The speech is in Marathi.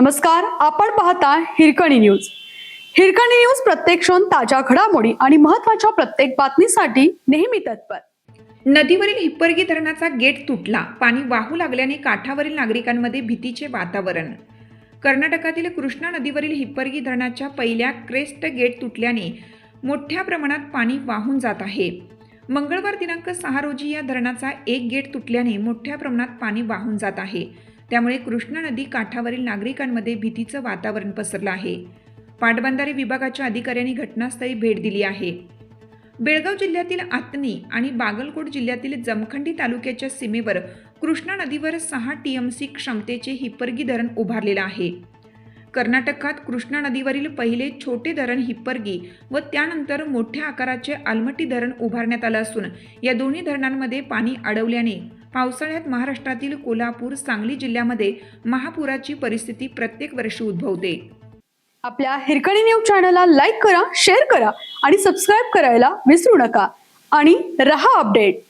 नमस्कार, आपण पाहता हिरकणी न्यूज. हिरकणी न्यूज प्रत्येक क्षण ताज्या घडामोडी आणि महत्त्वाच्या प्रत्येक बातमीसाठी नेहमी तत्पर. नदीवरील हिप्परगी धरणाचा गेट तुटला. पाणी वाहू लागल्याने काठावरील नागरिकांमध्ये भीतीचे वातावरण. कर्नाटकातील कृष्णा नदीवरील हिप्परगी धरणाच्या पहिल्या क्रेस्ट गेट तुटल्याने मोठ्या प्रमाणात पाणी वाहून जात आहे. मंगळवार दिनांक 6 रोजी या धरणाचा एक गेट तुटल्याने मोठ्या प्रमाणात पाणी वाहून जात आहे. त्यामुळे कृष्णा नदी काठावरील नागरिकांमध्ये भीतीचं वातावरण पसरलं आहे. पाटबंधारे विभागाच्या अधिकाऱ्यांनी घटनास्थळी भेट दिली आहे. बेळगाव जिल्ह्यातील आतनी आणि बागलकोट जिल्ह्यातील जमखंडी तालुक्याच्या सीमेवर कृष्णा नदीवर 6 TMC क्षमतेचे हिप्परगी धरण उभारलेलं आहे. कर्नाटकात कृष्णा नदीवरील पहिले छोटे धरण हिप्परगी व त्यानंतर मोठ्या आकाराचे अलमट्टी धरण उभारण्यात आलं असून या दोन्ही धरणांमध्ये पाणी अडवल्याने पावसाळ्यात महाराष्ट्रातील कोल्हापूर, सांगली जिल्ह्यामध्ये महापुराची परिस्थिती प्रत्येक वर्षी उद्भवते. आपल्या हिरकणी न्यूज चॅनलला लाईक करा, शेअर करा आणि सबस्क्राईब करायला विसरू नका आणि रहा अपडेट.